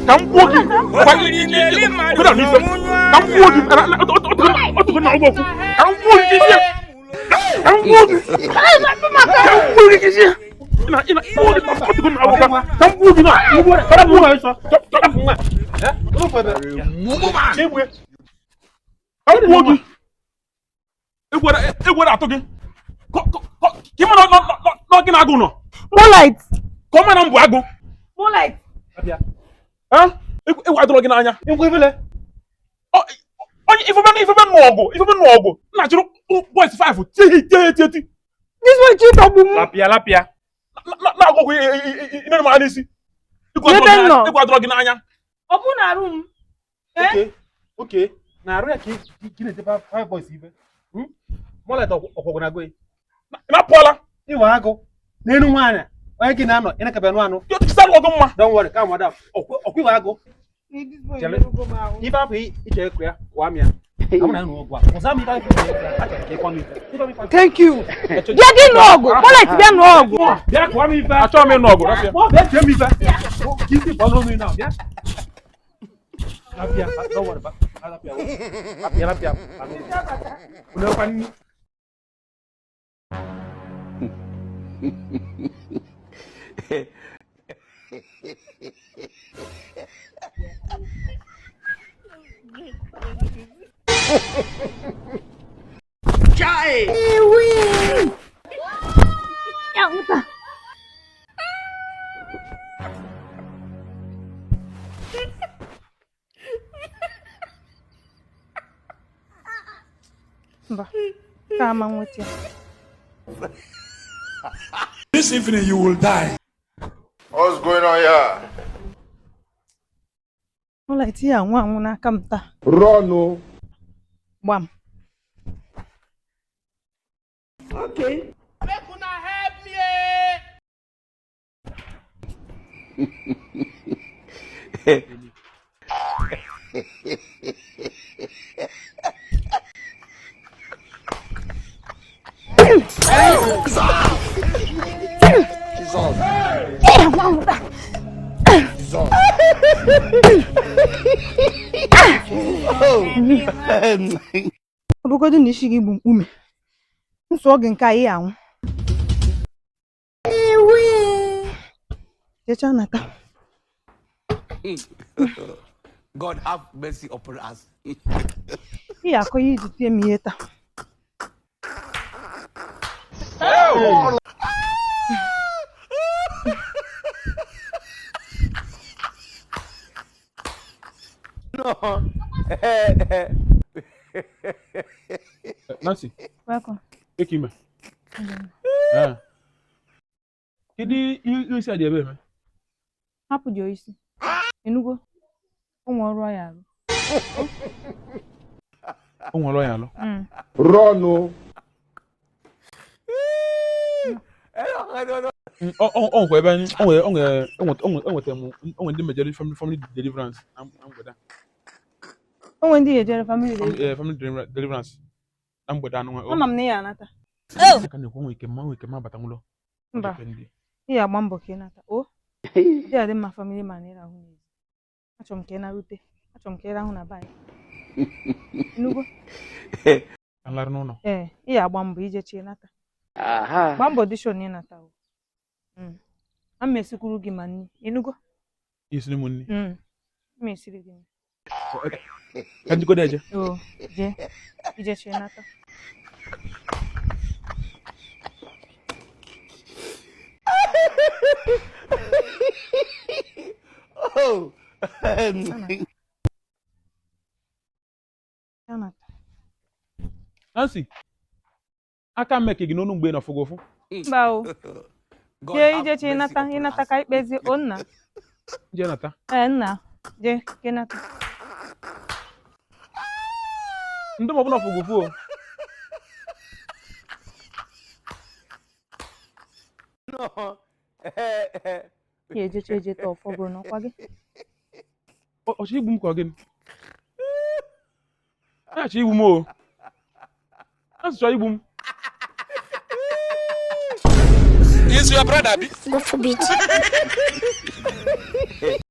Kambugi. Kuna nife. Kambugi. Otu na ogo. Kambugi kishia. Kambugi. Kambugi kishia. Ina otu na ogo. Kambugi na. Para bunga eso. Para bunga. Ono fa be. Chebwe. Kambugi. Egwara atogi. Kima no kina agu no. Moonlight. Come on mbu agu. Moonlight. Abia. Ewu adoro gị n'anya. Ekwe ifele. Onye ife ben no ogo. Na churu boys 5 ti. This one cheat obu mu. Lapia. Na ogo ine ma anisi. Ewu adoro gị n'anya. Obu na room. Okay. Na arụ ya ka ị na-etepa 5 boys ife. Moonlight ọkwọgwụ na gwe. Na Paula. Iwa agụ. N'enu nwaanyị. Onye gị na-anọ, ị na-ekebe anụ. Yo kisal ogo mma. Don't worry, calm down. Ọkwiwa agụ. This boy Chale. no go ma. Ife afọ iche ekwe ya, kwa m ya. Amụ na nụ ọgwụ a. Ọzọ m ife afọ iche ekwe ya, achọrọ ka ịkwa m ife. Thank you. Bịa gị n'ọgụ. Moonlight bịa n'ọgụ. Bịa kwa m ife. Achọ m ịnụ ọgụ. Bịa chee m ife. Isi bọọlụ m na bịa. Lapia, don't worry, lapia. Unayo kwa nini? Chai. Ewi. Yang ta. Ba. Kama ngotia. This evening you will die. What's going on here? Moonlight ya nwa n'aka m taa. Run. Gbam. Okay. Make una help Obogodu na isi gị bụ mkpume. Nsọ gị nke anyị anwụ. Jecha nata. God have mercy upon us. Ihe akọ ya iji tie m ihe taa. No. Nancy. Welcome. Ekime. Kidi you said ebe me. Hapụ dị isi. Enugo. Ụmụ ọrụ ya arụ. O nwere ya lo. Run. On kwa ebe ni on ndị major family deliverance am gwada. Onwe ndị ejere family deliverance am gwada no. Ama m na ya anata. Ka na ekwu nweke ma bata nwụlọ. Mba. Ihe agba mbọ ka ị nata. O. Dị adị mma family man ịrahụ n'ezi. Achọrọ m ka ị narute. Achọrọ m ka ị rahụ na banyị. Enugo. Alar n'ụlọ. Ihe agba mbọ ije chi nata. Gba mbọ dishon ị nata o. A mesikwuru gị ma nni. Enugo. Isiri m nni. Mesiri gị. Ka njikọ deje. O, je. Ije chi nata. Oh. Nancy. Aka mmeke gị n'onu mgbe na fogofu. Mba o. Je ije chi nata, ị nata ka ikpezi o nna. Je nata. Nna. Je ke nata. Ndị mọ bụ na fogofu o. No. Ya eje taa ọfọgụrụ n'ọkwa gị. Ọchị igbu m ka ọ gịnị? Achị igbu m o. Asụchọ igbu m. Is your brother? Go for beat.